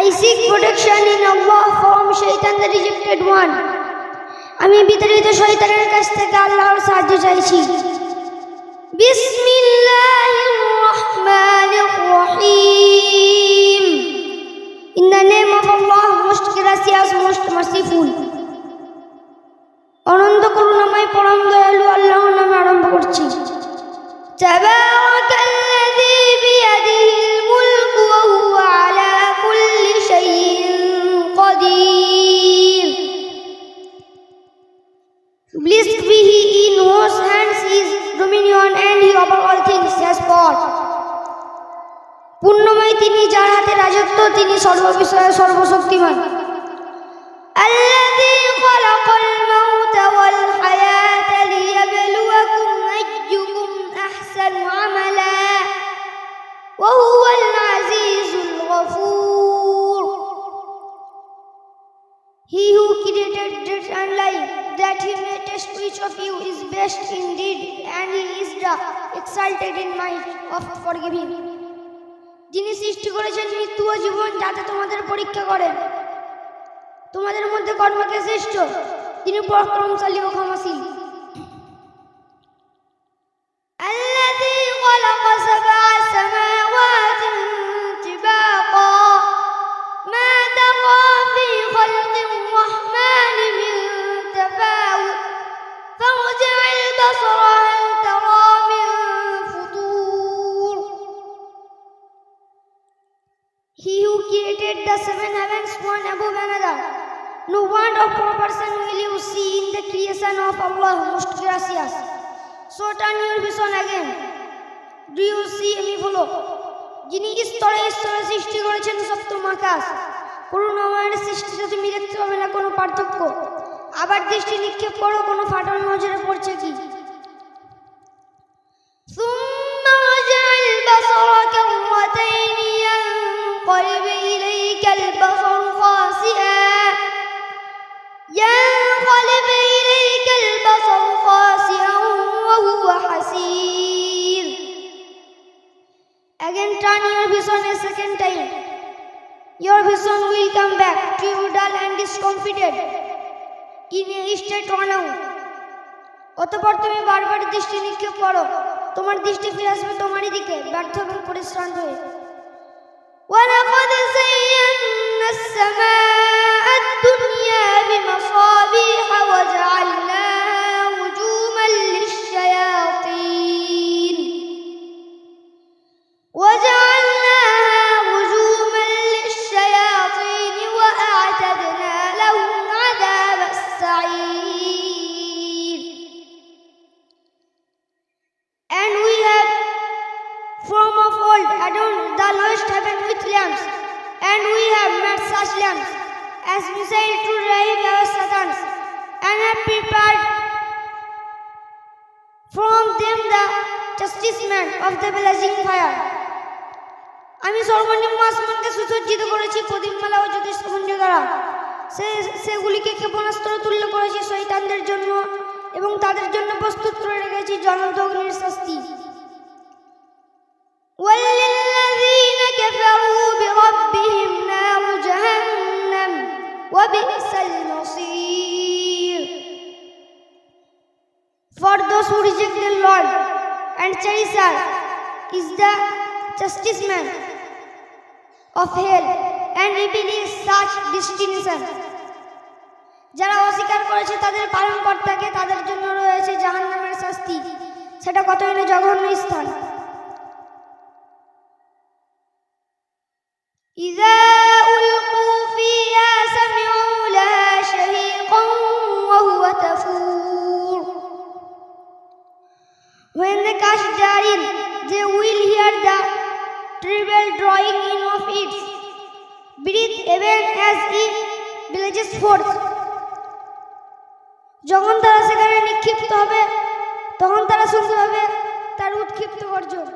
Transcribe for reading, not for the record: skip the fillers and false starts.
I seek protection in Allah from Shaitan the rejected one. আমি বিতাড়িত শয়তানের কাছ থেকে আল্লাহর সাহায্য চাইছি। বিসমিল্লাহির রহমানির রহিম। In the name of Allah, most gracious, most merciful. অনন্ত করুণাময় পরম দয়ালু আল্লাহর নামে আরম্ভ করছি। তাবারাকাল্লাযী বিয়াদিহিল মুলকু ওয়া হুয়া আলা কুল্লি শাইইন Kadir. Blessed be He in whose hands is dominion and He over all things has power. পূর্ণময় তিনি, যার হাতে রাজত্ব, তিনি সর্ববিষয়ে সর্বশক্তিমান। الذي خلق الموت والحياة ليبلوكم أيكم أحسن عملا وهو العزيز الغفور. He who created death and life, that He may test which of you is best indeed, and He is the exalted in might of forgiving. যিনি সৃষ্টি করেছেন মৃত্যু ও জীবন, যাতে তোমাদের পরীক্ষা করেন তোমাদের মধ্যে কর্মকে শ্রেষ্ঠ, তিনি পরাক্রমশালী ও ক্ষমাশীল। الذي خلق سبع سماوات طباقا ما ترى في خلق الرحمن من تفاوت فارجع البصر هل ترى من فطور. He who created the seven heavens one above another, no want of proportion will you see in the creation of Allah, most gracious. So turn your vision again. Do you see any follow? যিনি স্তরে স্তরে সৃষ্টি করেছেন সপ্তম আকাশ, করুণাময়ের সৃষ্টিতে তুমি দেখতে পাবে না কোনো পার্থক্য। আবার দৃষ্টি নিক্ষেপ করো, কোনো ফাটল নজরে পড়ছে কি? ثم رجع البصر كرتين ينقلب إليك البصر خاسئا وهو حسير. Again turn your vision a second time. Your vision will come back to you dull and discomfited in a state worn out. অতঃপর তুমি বারবার দৃষ্টি নিক্ষেপ করো, তোমার দৃষ্টি ফিরে আসবে তোমারই দিকে, ব্যর্থ এবং পরিশ্রান্ত হয়ে। وَلَقَدْ زَيَّنَّا السَّمَاءَ الدُّنْيَا بِمَصَابِيحَ وَجَعَلْنَاهَا رُجُومًا لِلشَّيَاطِينِ وَأَعْتَدْنَا لَهُمْ عَذَابَ السَّعِيرِ. And we have from of old adorned the lowest heaven with lamps, and we have made such lamps as missile to drive our Satans, and have prepared from them the chastisement of the blazing fire. আমি সর্বনিম্ন আসমানকে সুসজ্জিত করেছি প্রদীপমালা ও জ্যোতিষ্পুঞ্জ দ্বারা, সেগুলিকে ক্ষেপণাস্ত্র তুল্য করেছি শয়তানদের জন্য, এবং তাদের জন্য প্রস্তুত করে রেখেছি জ্বলন্ত অগ্নির শাস্তি। وَلِلَّذِينَ كَفَرُوا بِرَبِّهِمْ نَارُ جَهَنَّمَ وَبِئْسَ الْمَصِيرُ. For those who reject the Lord and cherisher is the chastisement of hell, and evil is such destination. যারা অস্বীকার করেছে তাদের পালনকর্তাকে, তাদের জন্য রয়েছে জাহান্নামের শাস্তি, সেটা কতই না জঘন্য স্থান। إذا ألقوا فيها سمعوا لها شهيقا وهو تفور. When they cast therein, they will hear the treble drawing in of its breath, even as it blazes forth. যখন তারা সেখানে নিক্ষিপ্ত হবে, তখন তারা শুনতে পাবে তার উৎক্ষিপ্ত গর্জন।